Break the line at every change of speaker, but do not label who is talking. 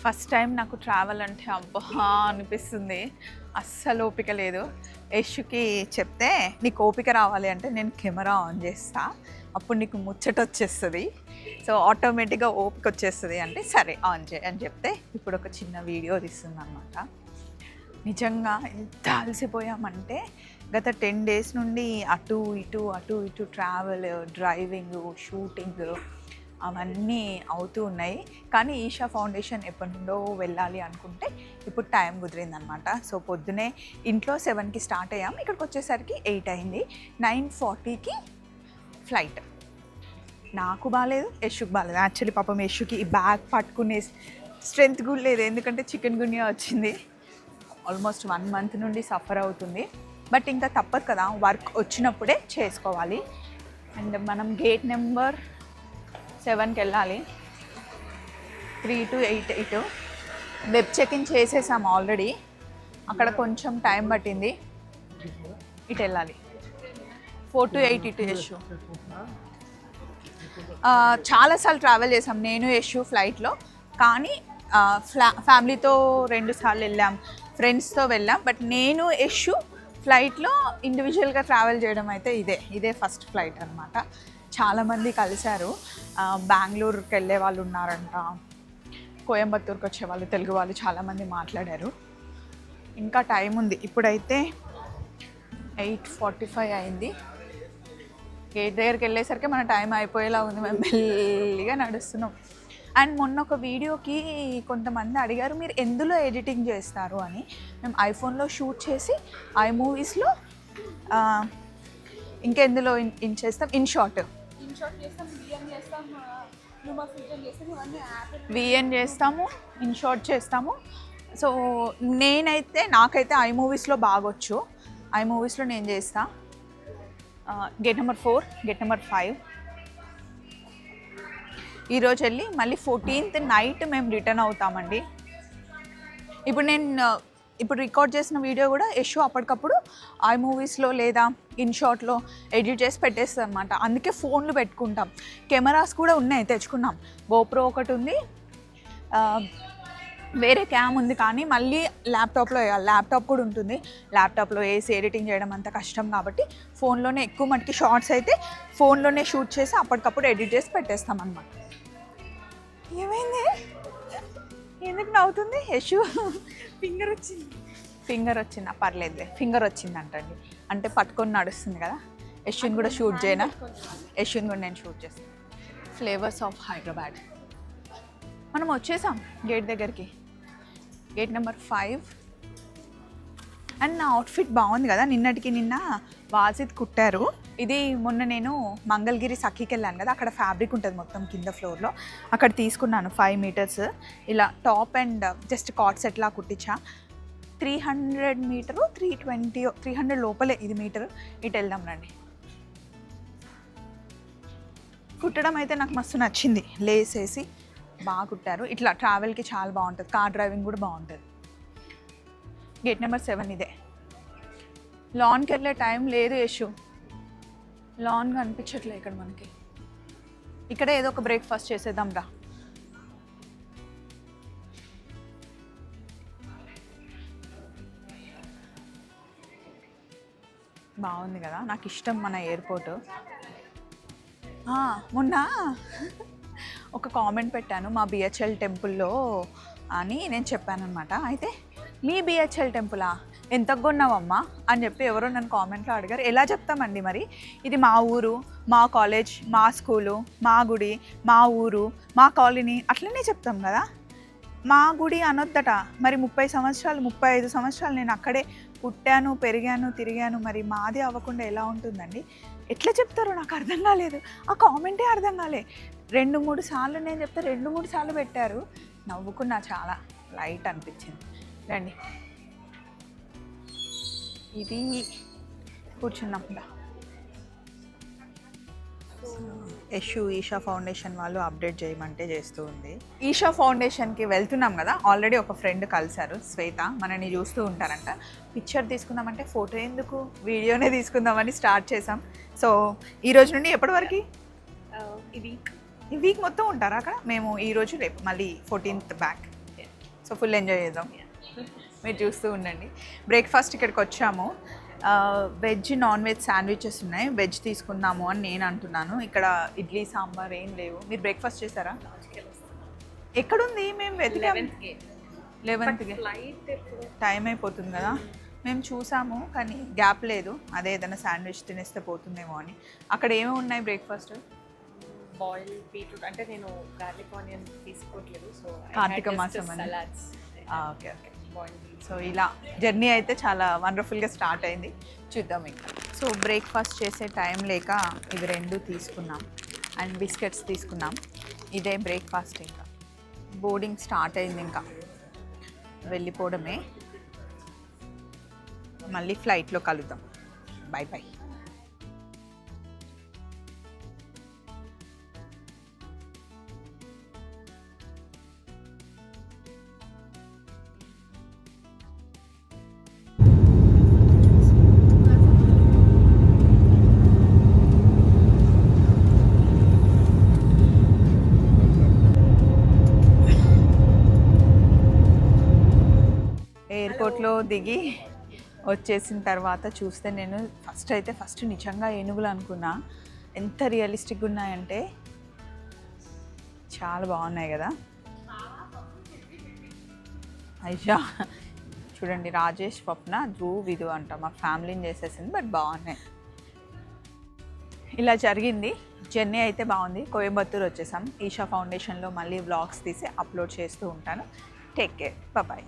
First time నాకు travel అంటే అబ్బా అనిపిస్తుంది. అస్సలు ఓపిక లేదు. యష్కి చెప్తే నీకు ఓపిక రావాలి అంటే నేను కెమెరా ఆన్ చేస్తా, అప్పుడు నీకు ముచ్చట వచ్చేస్తుంది, సో ఆటోమేటిక్గా ఓపిక వచ్చేస్తుంది అంటే సరే ఆన్ చేయి అని చెప్తే ఇప్పుడు ఒక చిన్న వీడియో తీస్తుంది అనమాట. నిజంగా ఎంత అలసిపోయామంటే గత 10 days నుండి అటు ఇటు ట్రావెల్, డ్రైవింగ్, షూటింగ్ అవన్నీ అవుతూ ఉన్నాయి. కానీ ఈషా ఫౌండేషన్ ఎప్పటి నుండో వెళ్ళాలి అనుకుంటే ఇప్పుడు టైం కుదిరిందనమాట. సో పొద్దునే ఇంట్లో 7కి స్టార్ట్ అయ్యాం, ఇక్కడికి వచ్చేసరికి 8 అయింది. 9:40కి ఫ్లైట్. నాకు బాగాలేదు, యష్కి బాగాలేదు. యాక్చువల్లీ పాపం యష్కి ఈ బ్యాగ్ పట్టుకునే స్ట్రెంత్ కూడా లేదు, ఎందుకంటే చికెన్ గున్యా వచ్చింది. ఆల్మోస్ట్ 1 month నుండి సఫర్ అవుతుంది. బట్ ఇంకా తప్పదు కదా, వర్క్ వచ్చినప్పుడే చేసుకోవాలి. అండ్ మనం గేట్ నెంబర్ 7కి వెళ్ళాలి. 3 to 8 వెబ్ చెక్ ఇన్ చేసేసాం ఆల్రెడీ. అక్కడ కొంచెం టైం పట్టింది, ఇటు వెళ్ళాలి. 4 to 8 ఇటు యష్. చాలాసార్లు ట్రావెల్ చేసాం నేను యష్ ఫ్లైట్లో, కానీ ఫ్యామిలీతో 2 సార్లు వెళ్ళాం, ఫ్రెండ్స్తో వెళ్ళాం. బట్ నేను యష్ ఫ్లైట్లో ఇండివిజువల్గా ట్రావెల్ చేయడం అయితే ఇదే ఫస్ట్ ఫ్లైట్ అనమాట. చాలామంది కలిశారు, బెంగళూరుకి వెళ్ళే వాళ్ళు ఉన్నారంట, కోయంబత్తూరుకి వచ్చేవాళ్ళు, తెలుగు వాళ్ళు చాలామంది మాట్లాడారు. ఇంకా టైం ఉంది. ఇప్పుడైతే 8:45 అయింది. గేట్ దగ్గరికి వెళ్ళేసరికి మన టైం అయిపోయేలా ఉంది, మేము మెల్లిగా నడుస్తున్నాం. అండ్ మొన్న ఒక వీడియోకి కొంతమంది అడిగారు మీరు ఎందులో ఎడిటింగ్ చేస్తారు అని. మేము ఐఫోన్లో షూట్ చేసి ఐమూవీస్లో ఇంకెందులో చేస్తాం, ఇన్ షార్ట్ విఎన్ చేస్తాము, ఇన్ షార్ట్ చేస్తాము. సో నాకైతే ఐమూవీస్లో బాగొచ్చు, ఐమూవీస్లో నేను చేస్తా. Gate number 4, gate number 5. ఈరోజు వెళ్ళి మళ్ళీ 14th నైట్ మేము రిటర్న్ అవుతామండి. ఇప్పుడు రికార్డ్ చేసిన వీడియో కూడా యష్ అప్పటికప్పుడు ఐమూవీస్లో లేదా ఇన్ షార్ట్లో ఎడిట్ చేసి పెట్టేస్తుంది అనమాట. అందుకే ఫోన్లు పెట్టుకుంటాం. కెమెరాస్ కూడా ఉన్నాయి, తెచ్చుకున్నాం. గోప్రో ఒకటి ఉంది, వేరే క్యామ్ ఉంది, కానీ మళ్ళీ ల్యాప్టాప్లో వేయాలి. ల్యాప్టాప్ కూడా ఉంటుంది, ల్యాప్టాప్లో వేసి ఎడిటింగ్ చేయడం అంత కష్టం కాబట్టి ఫోన్లోనే ఎక్కువ మటుకి షార్ట్స్ అయితే ఫోన్లోనే షూట్ చేసి అప్పటికప్పుడు ఎడిట్ చేసి పెట్టేస్తాం అన్నమాట. ఏమైంది, ఎందుకు నవ్వుతుంది యష్? ఫింగర్ వచ్చిందా? పర్లేదులే, ఫింగర్ వచ్చిందంటండి, అంటే పట్టుకొని నడుస్తుంది కదా. యష్ని కూడా షూట్ చేయనా? యష్ని కూడా నేను షూట్ చేస్తాను. Flavours of Hyderabad. మనం వచ్చేసాం గేట్ దగ్గరికి, గేట్ నెంబర్ 5. అండ్ నా అవుట్ఫిట్ బాగుంది కదా, నిన్న వాజిద్ కుట్టారు. ఇది మొన్న నేను మంగళగిరి సఖీకి వెళ్ళాను కదా, అక్కడ ఫ్యాబ్రిక్ ఉంటుంది మొత్తం కింద ఫ్లోర్లో, అక్కడ తీసుకున్నాను 5 meters. ఇలా టాప్ అండ్ జస్ట్ కాట్ సెట్లా కుట్టించా. 300 meters, 320, 300 లోపలే ఇది మీటర్. ఇటు వెళ్దాం రండి. కుట్టడం అయితే నాకు మస్తు నచ్చింది, లేస్ వేసి బాగా కుట్టారు. ఇట్లా ట్రావెల్కి చాలా బాగుంటుంది, కార్ డ్రైవింగ్ కూడా బాగుంటుంది. గేట్ నెంబర్ 7 ఇదే. లాన్కి వెళ్ళే టైం లేదు యష్, లాన్గా అనిపించట్లే ఇక్కడ మనకి. ఇక్కడ ఏదో ఒక బ్రేక్ఫాస్ట్ చేసేద్దాం రా. బాగుంది కదా, నాకు ఇష్టం మన ఎయిర్పోర్ట్. మొన్న ఒక కామెంట్ పెట్టాను మా బిహెచ్ఎల్ టెంపుల్లో అని నేను చెప్పాను అనమాట. అయితే మీ బిహెచ్ఎల్ టెంపులా, ఎంత కొన్నావమ్మా అని చెప్పి ఎవరో నన్ను కామెంట్లో అడిగారు. ఎలా చెప్తామండి మరి, ఇది మా ఊరు, మా కాలేజ్, మా స్కూలు, మా గుడి, మా ఊరు, మా కాలనీ, అట్లనే చెప్తాం కదా. మా గుడి అనొద్దట. మరి 30 సంవత్సరాలు 35 సంవత్సరాలు నేను అక్కడే పుట్టాను, పెరిగాను, తిరిగాను, మరి మాది అవ్వకుండా ఎలా ఉంటుందండి? ఎట్లా చెప్తారో నాకు అర్థం కాలేదు. ఆ కామెంటే అర్థం కాలే. 2-3 సార్లు నేను చెప్తే 2-3 సార్లు పెట్టారు. నవ్వుకున్నా, చాలా లైట్ అనిపించింది. రండి, ఇది కూర్చున్నాం. ఈషా ఫౌండేషన్ వాళ్ళు అప్డేట్ చేయమంటే చేస్తూ ఉంది. ఈషా ఫౌండేషన్కి వెళ్తున్నాం కదా, ఆల్రెడీ ఒక ఫ్రెండ్ కలిశారు, శ్వేత, మనని చూస్తూ ఉంటారంట. పిక్చర్ తీసుకుందామంటే ఫోటో ఎందుకు, వీడియోనే తీసుకుందామని స్టార్ట్ చేసాం. సో ఈ రోజు నుండి ఎప్పటి వరకు? ఈ వీక్ మొత్తం ఉంటారా అక్కడ? మేము ఈరోజు రేపు మళ్ళీ 14th back. So full enjoy చేద్దాం. మీరు చూస్తూ ఉండండి. బ్రేక్ఫాస్ట్ ఇక్కడికి వచ్చాము. వెజ్ నాన్ వెజ్ శాండ్విచెస్ ఉన్నాయి. వెజ్ తీసుకుందాము అని నేను అంటున్నాను. ఇక్కడ ఇడ్లీ సాంబార్ ఏం లేవు. మీరు బ్రేక్ఫాస్ట్ చేశారా? ఎక్కడుంది? మేము వెతికాము. 11కి టైం అయిపోతుంది కదా. మేము చూసాము కానీ గ్యాప్ లేదు. అదే ఏదైనా శాండ్విచ్ తినేస్తే పోతుందేమో అని. అక్కడ ఏమేమి ఉన్నాయి బ్రేక్ఫాస్ట్?
బాయిల్ బీట్రూట్, అంటే నేను గార్లిక్ ఆనియన్ తీసుకోవట్లేదు, సో
కార్తీక మాసం అని.
సలాడ్స్.
Okay okay. సో ఇలా జర్నీ అయితే చాలా వండర్ఫుల్గా స్టార్ట్ అయింది. చూద్దాం ఇంకా. సో బ్రేక్ఫాస్ట్ చేసే టైం లేక ఇవి 2 తీసుకున్నాం అండ్ బిస్కెట్స్ తీసుకున్నాం. ఇదే బ్రేక్ఫాస్ట్. ఇంకా బోర్డింగ్ స్టార్ట్ అయింది. ఇంకా వెళ్ళిపోవడమే. మళ్ళీ ఫ్లైట్లో కలుద్దాం. By by. ఎయిర్పోర్ట్లో దిగి వచ్చేసిన తర్వాత చూస్తే నేను ఫస్ట్ నిజంగా ఏనుగులు అనుకున్నా. ఎంత రియలిస్టిక్గా ఉన్నాయంటే చాలా బాగున్నాయి కదా. అయ్యా చూడండి, రాజేష్ స్వప్న ధ్రువ్ విధు అంట మా ఫ్యామిలీని చేసేసింది. బట్ బాగున్నాయి. ఇలా జరిగింది. జర్నీ అయితే బాగుంది. కోయంబత్తూర్ వచ్చేసాం. ఈషా ఫౌండేషన్లో మళ్ళీ వ్లాగ్స్ తీసి అప్లోడ్ చేస్తూ ఉంటాను. Take care. బాయ్.